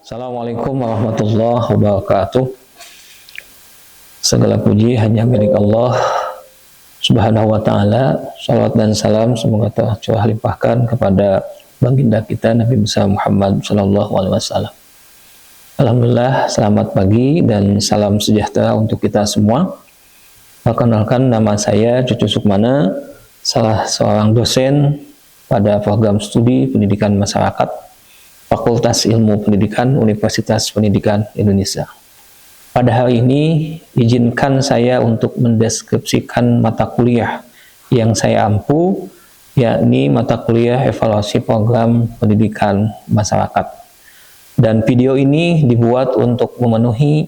Assalamualaikum warahmatullahi wabarakatuh. Segala puji hanya milik Allah Subhanahu wa ta'ala. Salawat dan salam semoga tercurah limpahkan kepada baginda kita Nabi besar Muhammad sallallahu alaihi wasallam. Alhamdulillah, selamat pagi dan salam sejahtera untuk kita semua. Perkenalkan, nama saya Cucu Sukmana, salah seorang dosen pada program studi pendidikan masyarakat Fakultas Ilmu Pendidikan Universitas Pendidikan Indonesia. Pada hari ini, izinkan saya untuk mendeskripsikan mata kuliah yang saya ampu, yakni mata kuliah evaluasi program pendidikan masyarakat. Dan video ini dibuat untuk memenuhi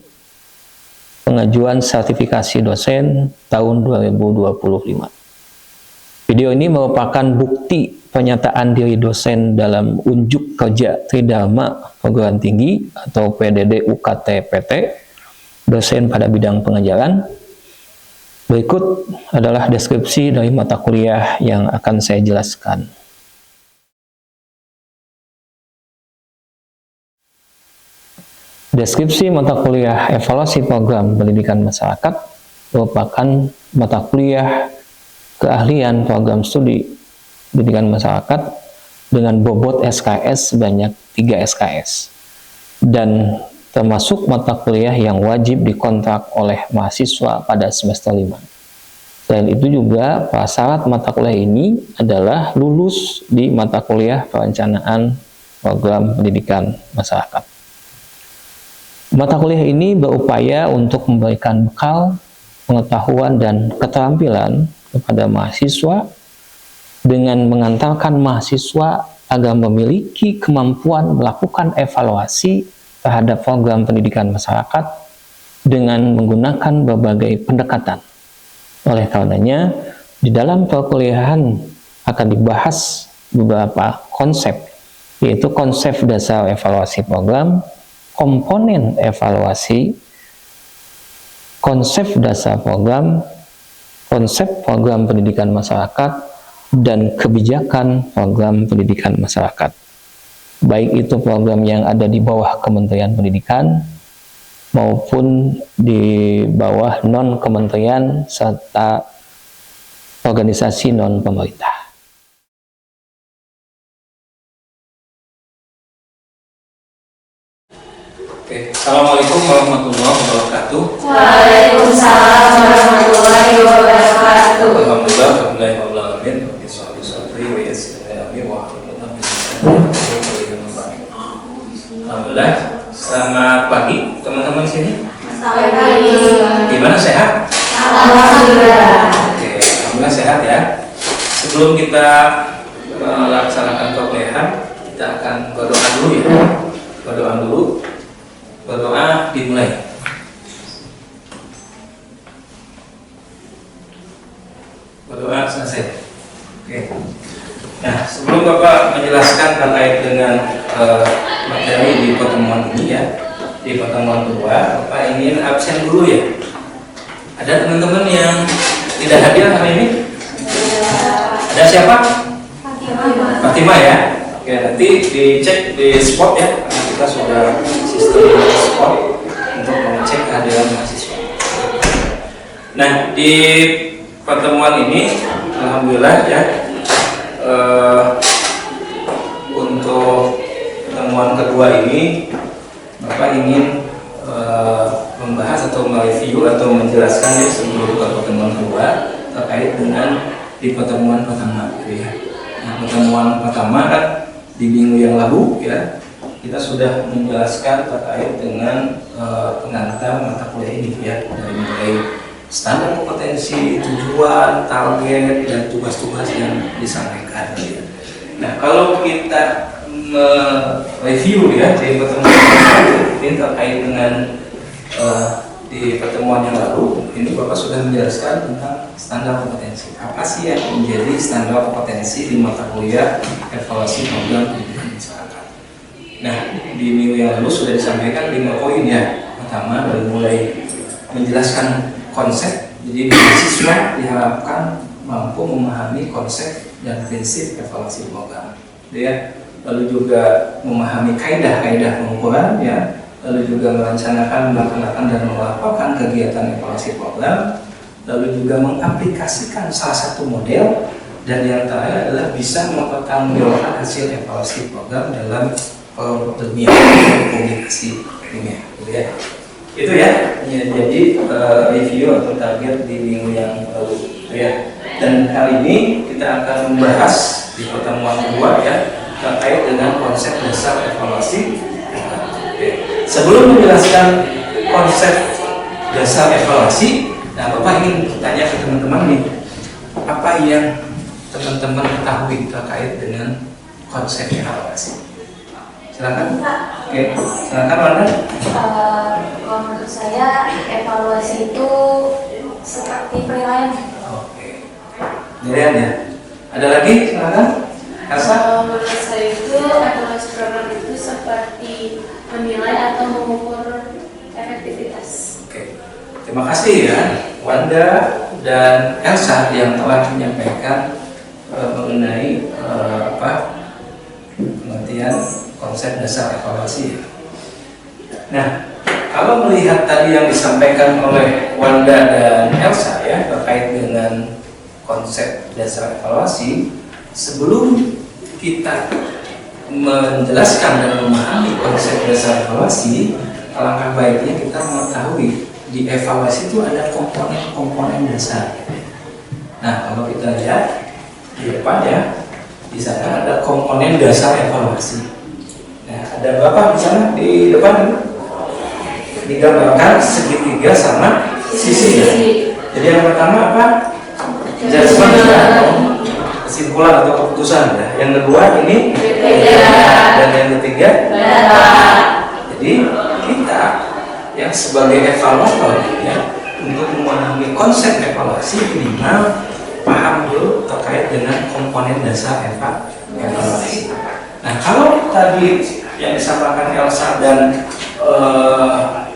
pengajuan sertifikasi dosen tahun 2025. Video ini merupakan bukti pernyataan diri dosen dalam unjuk kerja Tridharma Perguruan Tinggi atau PDD UKT PT, dosen pada bidang pengajaran. Berikut adalah deskripsi dari mata kuliah yang akan saya jelaskan. Deskripsi mata kuliah evaluasi program pendidikan masyarakat merupakan mata kuliah keahlian program studi pendidikan masyarakat dengan bobot SKS sebanyak 3 SKS dan termasuk mata kuliah yang wajib dikontrak oleh mahasiswa pada semester 5. Selain itu juga prasyarat mata kuliah ini adalah lulus di mata kuliah perencanaan program pendidikan masyarakat. Mata kuliah ini berupaya untuk memberikan bekal pengetahuan dan keterampilan kepada mahasiswa dengan mengantarkan mahasiswa agar memiliki kemampuan melakukan evaluasi terhadap program pendidikan masyarakat dengan menggunakan berbagai pendekatan. Oleh karenanya, di dalam perkuliahan akan dibahas beberapa konsep, yaitu konsep dasar evaluasi program, komponen evaluasi, konsep dasar program, konsep program pendidikan masyarakat, dan kebijakan program pendidikan masyarakat. Baik itu program yang ada di bawah Kementerian Pendidikan maupun di bawah non-kementerian serta organisasi non-pemerintah. Assalamualaikum warahmatullahi wabarakatuh. Waalaikumsalam warahmatullahi wabarakatuh. Alhamdulillah, Alhamdulillah. Selamat pagi teman-teman di sini. Selamat pagi. Gimana, sehat? Alhamdulillah. Oke, alhamdulillah sehat ya. Sebelum kita melaksanakan perkuliahan, kita akan berdoa dulu ya. Berdoa dulu. Berdoa dimulai. Berdoa selesai. Oke. Nah, sebelum Bapak menjelaskan terkait dengan materi di pertemuan ini ya, di pertemuan kedua, Bapak ingin absen dulu ya. Ada teman-teman yang tidak hadir hari ini? Ada siapa? Fatimah ya. Oke, nanti dicek di spot ya, karena kita sudah sistem spot untuk mengecek kehadiran mahasiswa. Nah, di pertemuan ini, alhamdulillah ya, untuk pertemuan kedua ini Bapak ingin membahas atau mereview atau menjelaskan ya, sebelum pertemuan kedua terkait dengan di pertemuan pertama gitu ya. Nah, pertemuan pertama kan di minggu yang lalu ya, kita sudah menjelaskan terkait dengan pengantar mata kuliah ini ya, dari mulai standar kompetensi, tujuan, target, dan tugas-tugas yang disampaikan ya. Nah, kalau kita review ya di pertemuan ini terkait dengan di pertemuan yang lalu, ini Bapak sudah menjelaskan tentang standar kompetensi. Apa sih yang menjadi standar kompetensi di mata kuliah evaluasi program pendidikan masyarakat? Nah, di minggu yang lalu sudah disampaikan 5 poin ya. Pertama, dari mulai menjelaskan konsep, jadi mahasiswa diharapkan mampu memahami konsep dan prinsip evaluasi program. Ya, lalu juga memahami kaidah-kaidah pengukuran, ya, lalu juga melaksanakan dan melakukan kegiatan evaluasi program, lalu juga mengaplikasikan salah satu model, dan yang terakhir adalah bisa mempertanggungjawabkan hasil evaluasi program dalam forum ilmiah, publikasi ilmiah, gitu ya. Itu ya, jadi review atau target di minggu yang lalu, gitu ya. Dan kali ini kita akan membahas di pertemuan kedua, ya, terkait dengan konsep dasar evaluasi. Sebelum menjelaskan konsep dasar evaluasi, nah Bapak ingin bertanya ke teman-teman nih, apa yang teman-teman ketahui terkait dengan konsep evaluasi? Silakan. Oke, silakan Wanda. Kalau menurut saya evaluasi itu seperti penilaian. Oke. Penilaian ya. Ada lagi? Silakan. Elsa. Menurut saya itu evaluasi program itu seperti menilai atau mengukur efektivitas. Oke. Terima kasih ya Wanda dan Elsa yang telah menyampaikan mengenai pengertian konsep dasar evaluasi. Nah, kalau melihat tadi yang disampaikan oleh Wanda dan Elsa, ya, terkait dengan konsep dasar evaluasi, sebelum kita menjelaskan dan memahami konsep dasar evaluasi, alangkah baiknya kita mengetahui di evaluasi itu ada komponen-komponen dasar. Nah, kalau kita lihat di depan, ya, di sana ada komponen dasar evaluasi. Nah, ada berapa di sana di depan? Digambarkan segitiga sama sisi. Jadi yang pertama apa? Judgment, ya, kesimpulan atau keputusan. Ya. Yang kedua ini dan yang ketiga jadi kita yang sebagai evaluator, ya, untuk memahami konsep evaluasi minimal paham dulu terkait dengan komponen dasar evaluasi. Nah, kalau tadi yang disampaikan Elsa dan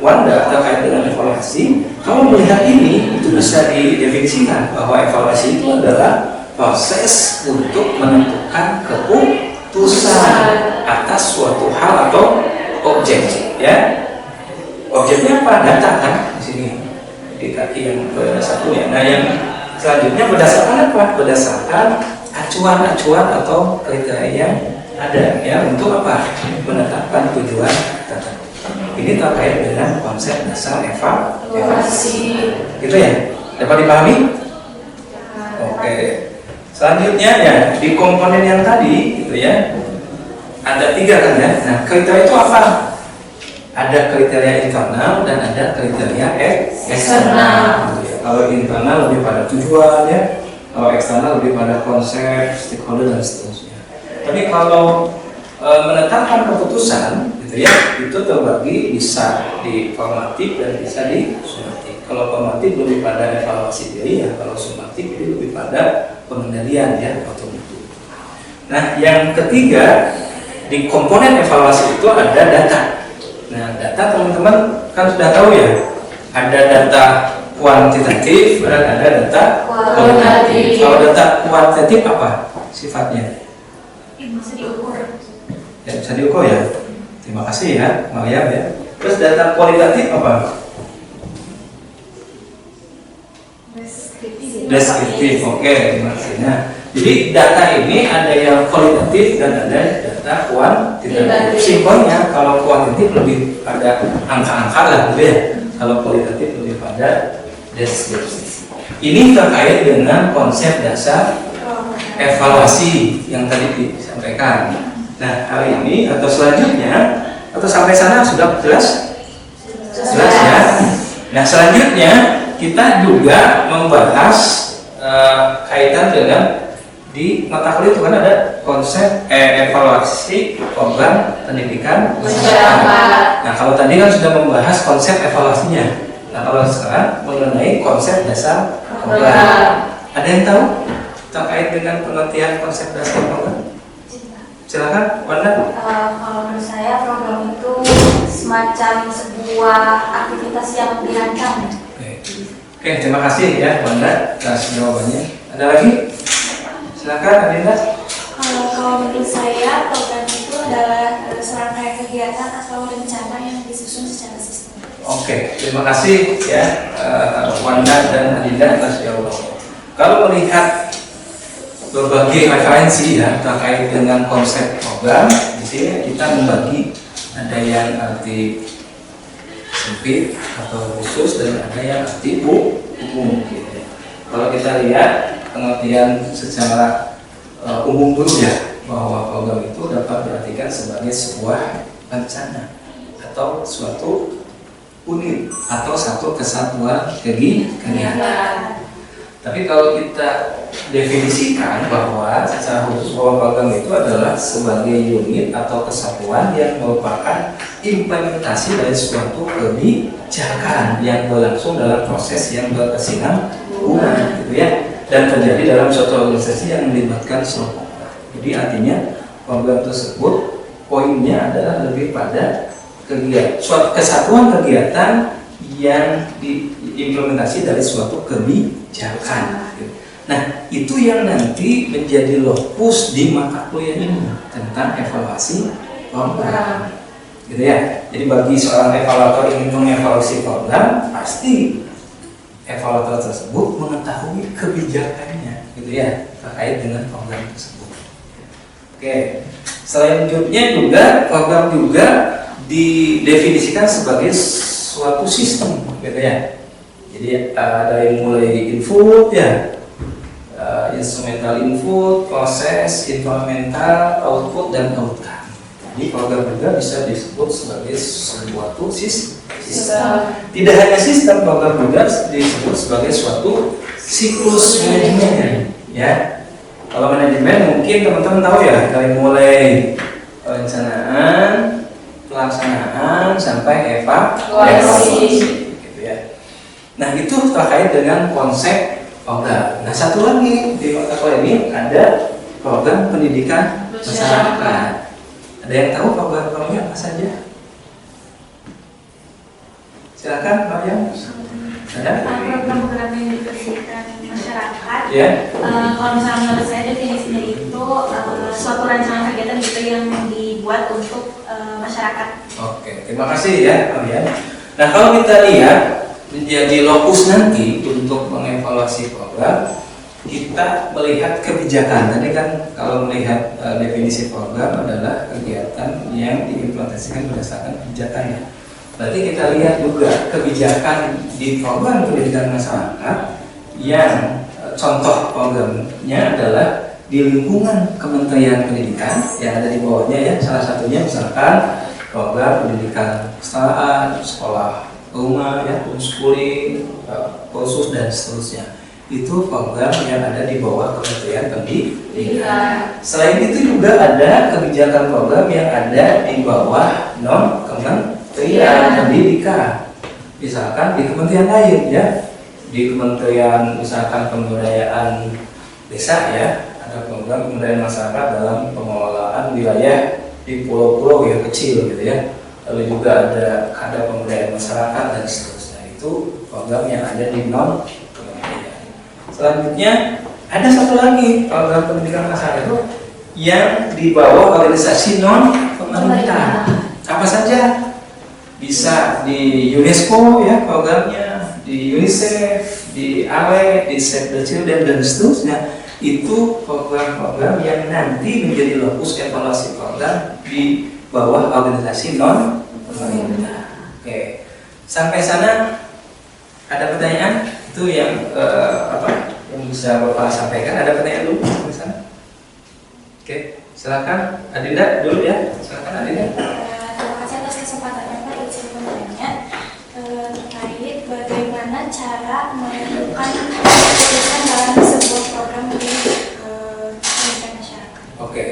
Wanda terkait dengan evaluasi, kalau melihat ini itu bisa didefinisikan bahwa evaluasi itu adalah proses untuk menentukan keputusan atas suatu hal atau objek, ya. Objeknya apa? Data kan di sini di kaki yang ke-1, ya. Nah, yang selanjutnya berdasarkan apa? Berdasarkan acuan-acuan atau kriteria yang ada, ya, untuk apa? Menetapkan tujuan tertentu. Ini terkait dengan konsep dasar evaluasi. Gitu ya? Dapat dipahami? Oke. Selanjutnya, ya, di komponen yang tadi, gitu ya, ada 3 kan, ya. Nah, kriteria itu apa? Ada kriteria internal dan ada kriteria eksternal. Gitu ya. Kalau internal lebih pada tujuan, ya. Kalau eksternal lebih pada konsep, stakeholder, dan seterusnya. Tapi kalau menetapkan keputusan, gitu ya, itu terbagi bisa di formatif dan bisa di sumatif. Kalau formatif lebih pada evaluasi diri, ya. Kalau sumatif itu lebih pada pengendalian, ya, atau mutu. Nah, yang ketiga di komponen evaluasi itu ada data. Nah, data teman-teman kan sudah tahu, ya, ada data kuantitatif dan ada data kualitatif. Kalau data kuantitatif apa sifatnya? Bisa diukur. Ya, bisa diukur, ya. Terima kasih, ya, Mariam, ya. Terus data kualitatif apa? Deskriptif. Oke, terima kasih. Nah, jadi data ini ada yang kualitatif dan ada data kuantitatif. Simpelnya kalau kuantitatif lebih pada angka-angka lah, gitu ya. Kalau kualitatif lebih pada deskriptif. Ini terkait dengan konsep dasar evaluasi yang tadi disampaikan. Nah, hari ini atau selanjutnya atau sampai sana sudah jelas? Jelas, ya. Nah, selanjutnya kita juga membahas kaitan dengan di mata kuliah itu kan ada konsep evaluasi program pendidikan masyarakat. Nah, kalau tadi kan sudah membahas konsep evaluasinya. Nah, kalau sekarang mengenai konsep dasar program. Ada yang tahu terkait dengan pengertian konsep dasar program? Silakan, Wanda. Kalau menurut saya program itu semacam sebuah aktivitas yang dirancang. Oke, terima kasih, ya, Wanda, atas jawabannya. Ada lagi? Silakan, Adinda. Kalau menurut saya program adalah serangkaian kegiatan atau rencana yang disusun secara sistem. Oke, terima kasih ya Wanda dan Adinda, Masya Allah. Kalau melihat berbagai referensi ya terkait dengan konsep program, di sini kita membagi ada yang arti sempit atau khusus dan ada yang arti umum gitu ya. Kalau kita lihat pengertian secara umum dulu ya, bahwa program itu dapat diartikan sebagai sebuah rencana atau suatu unit atau satu kesatuan kegiatan. Tapi kalau kita definisikan bahwa secara khusus bahwa program itu adalah sebagai unit atau kesatuan yang merupakan implementasi dari suatu kebijakan yang berlangsung dalam proses yang berkesinambungan gitu ya, dan terjadi dalam suatu organisasi yang melibatkan seluruh orang. Jadi artinya program tersebut poinnya adalah lebih pada kegiatan, suatu kesatuan kegiatan yang diimplementasi dari suatu kebijakan. Nah, itu yang nanti menjadi lokus di mata kuliah ini tentang evaluasi program, gitu ya. Jadi bagi seorang evaluator ingin mengevaluasi program, pasti evaluator tersebut mengetahui kebijakannya, gitu ya, terkait dengan program tersebut. Oke, selanjutnya juga program juga didefinisikan sebagai suatu sistem, gitu ya. Jadi dari mulai input ya, instrumental input, proses, environmental, output dan outcome. Jadi program juga bisa disebut sebagai suatu sistem. Tidak hanya sistem, program juga disebut sebagai suatu siklus manajemen. Ya, kalau manajemen mungkin teman-teman tahu ya, dari mulai perencanaan, pelaksanaan sampai evaluasi, gitu ya. Nah, itu terkait dengan konsep program. Nah, satu lagi di mata kuliah ini ada program pendidikan masyarakat. Ada yang tahu program-programnya apa saja? Silakan, Pak Yang. Ada? Program-program yang dipersihkan masyarakat. Ya. Kalau misalnya menurut saya definisinya itu suatu rancangan kegiatan gitu yang dibuat untuk masyarakat. Oke, terima kasih ya, Pak Yang. Nah, kalau kita lihat menjadi lokus nanti untuk mengevaluasi program, kita melihat kebijakan. Tadi kan kalau melihat definisi program adalah kegiatan yang diimplementasikan berdasarkan kebijakan ya. Berarti kita lihat juga kebijakan di program pendidikan masyarakat yang contoh programnya adalah di lingkungan Kementerian Pendidikan yang ada di bawahnya ya. Salah satunya misalkan program pendidikan kesetaraan, sekolah rumah ya, homeschooling, kursus dan seterusnya. Itu program yang ada di bawah Kementerian Pendidikan. Selain itu juga ada kebijakan program yang ada di bawah non Kementerian Pendidikan. Misalkan di kementerian lain ya, di Kementerian misalkan Pemberdayaan Desa ya, ada program pemberdayaan masyarakat dalam pengelolaan wilayah di pulau-pulau yang kecil gitu ya. Lalu juga ada pemberdayaan masyarakat dan seterusnya. Itu program yang ada di non kementerian. Selanjutnya ada satu lagi program pendidikan masyarakat itu yang di bawah organisasi non pemerintah. Apa saja? Bisa di UNESCO ya programnya, di UNICEF, di AWE, di Save the Children dan seterusnya. Itu program-program yang nanti menjadi lokus evaluasi program di bawah organisasi non pemerintah. Oke, sampai sana ada pertanyaan? Itu yang yang bisa Bapak sampaikan. Ada pertanyaan dulu sampai sana? Oke, silakan Adinda dulu ya. Silakan Adinda. Terima kasih atas kesempatannya Pak. Izin bertanya terkait bagaimana cara menentukan keputusan dalam sebuah program di pendidikan masyarakat. Oke.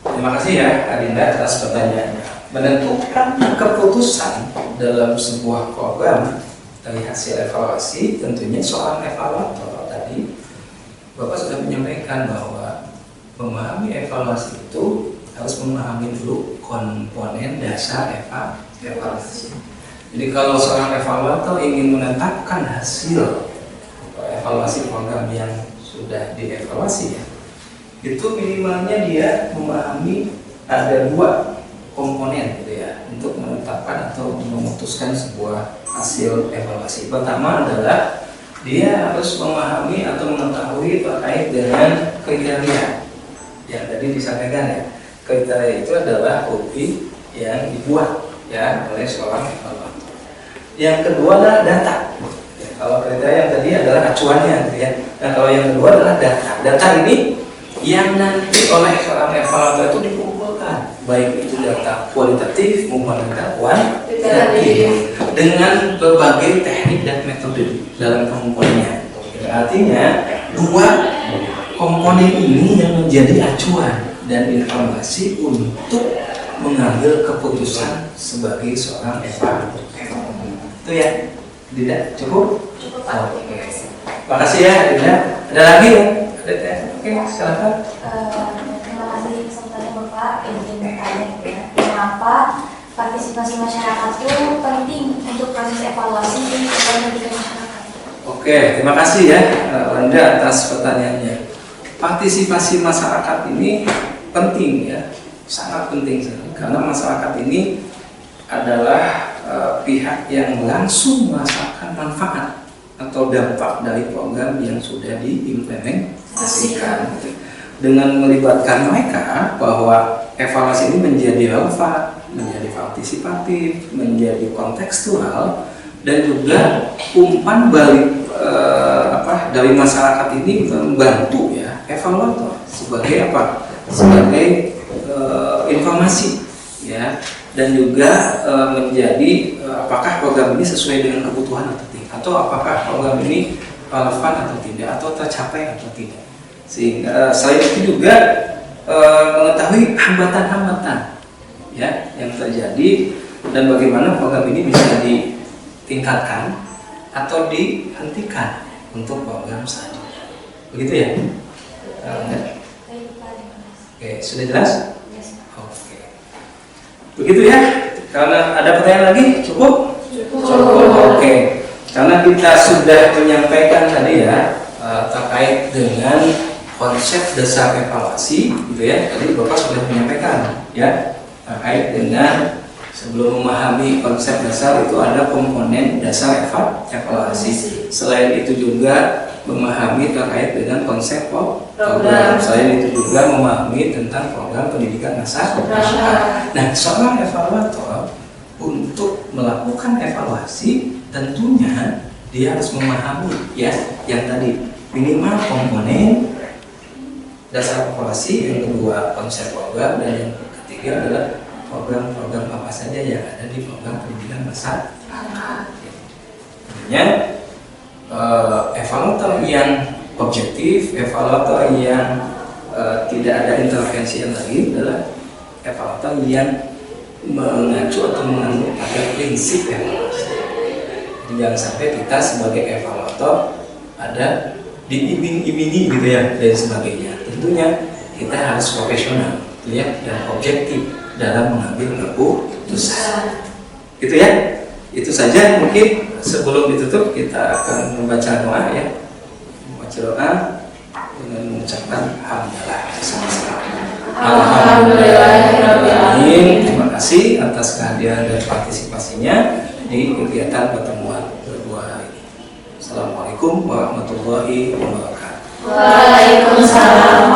Terima kasih ya Adinda atas pertanyaannya. Menentukan keputusan dalam sebuah program dari hasil evaluasi tentunya seorang evaluator. Tadi Bapak sudah menyampaikan bahwa memahami evaluasi itu harus memahami dulu komponen dasar evaluasi. Jadi kalau seorang evaluator ingin menetapkan hasil evaluasi program yang sudah dievaluasi ya, itu minimalnya dia memahami ada 2 komponen gitu ya untuk menetapkan atau memutuskan sebuah hasil evaluasi. Pertama adalah dia harus memahami atau mengetahui terkait dengan kriteria yang tadi disampaikan ya. Kriteria itu adalah bukti yang dibuat ya oleh seorang evaluator. Yang kedua adalah data. Ya, kalau kriteria yang tadi adalah acuannya gitu ya. Nah, kalau yang kedua adalah data. Data ini yang nanti oleh seorang evaluator itu dikumpulkan, baik itu data kualitatif maupun data kuantitatif dengan berbagai teknik dan metode dalam pengumpulannya. Artinya 2 komponen ini yang menjadi acuan dan informasi untuk mengambil keputusan sebagai seorang evaluator. Itu ya, tidak cukup? Oke. Makasih ya, tidak. Ada lagi ya? Oke, silakan. Terima kasih kesempatannya Bapak. Izin bertanya gitu ya. Mengapa partisipasi masyarakat itu penting untuk proses evaluasi dan pendidikan masyarakat? Oke, terima kasih ya Anda atas pertanyaannya. Partisipasi masyarakat ini penting ya, sangat penting sekali karena masyarakat ini adalah pihak yang langsung merasakan manfaat atau dampak dari program yang sudah diimplementasikan. Dengan melibatkan mereka bahwa evaluasi ini menjadi relevan, menjadi partisipatif, menjadi kontekstual, dan juga umpan balik dari masyarakat ini membantu ya evaluator sebagai apa? Sebagai informasi ya, dan juga menjadi apakah program ini sesuai dengan kebutuhan atau tidak, atau apakah program ini relevan atau tidak, atau tercapai atau tidak. Sehingga selain itu juga mengetahui hambatan-hambatan ya yang terjadi dan bagaimana program ini bisa ditingkatkan atau dihentikan untuk program selanjutnya. Begitu ya? Oke, sudah jelas? Oke. Begitu ya? Karena ada pertanyaan lagi? Cukup? Cukup. Oke. Karena kita sudah menyampaikan tadi ya terkait dengan konsep dasar evaluasi gitu ya. Tadi Bapak sudah menyampaikan ya terkait dengan sebelum memahami konsep dasar itu ada komponen dasar evaluasi. Selain itu juga memahami terkait dengan konsep program. Selain itu juga memahami tentang program pendidikan masyarakat. Nah, seorang evaluator untuk melakukan evaluasi tentunya dia harus memahami ya yang tadi minimal komponen dasar evaluasi, yang kedua konsep program, dan yang ketiga adalah program-program apa saja yang ada di program pendidikan masyarakat. Tentunya evaluator yang objektif, evaluator yang tidak ada intervensi yang lain adalah evaluator yang mengacu atau menganut pada prinsip evaluasi. Jadi jangan sampai kita sebagai evaluator ada diiming-imingi gitu ya dan sebagainya. Tentunya kita harus profesional ya dan objektif dalam mengambil keputusan. Gitu ya. Itu saja mungkin sebelum ditutup kita akan membaca doa ya. Membaca doa dengan mengucapkan alhamdulillah bersama-sama. Alhamdulillahirobbilalamin. Terima kasih atas kehadiran dan partisipasinya di kegiatan pertemuan berdua hari ini. Assalamualaikum warahmatullahi wabarakatuh. Waalaikumsalam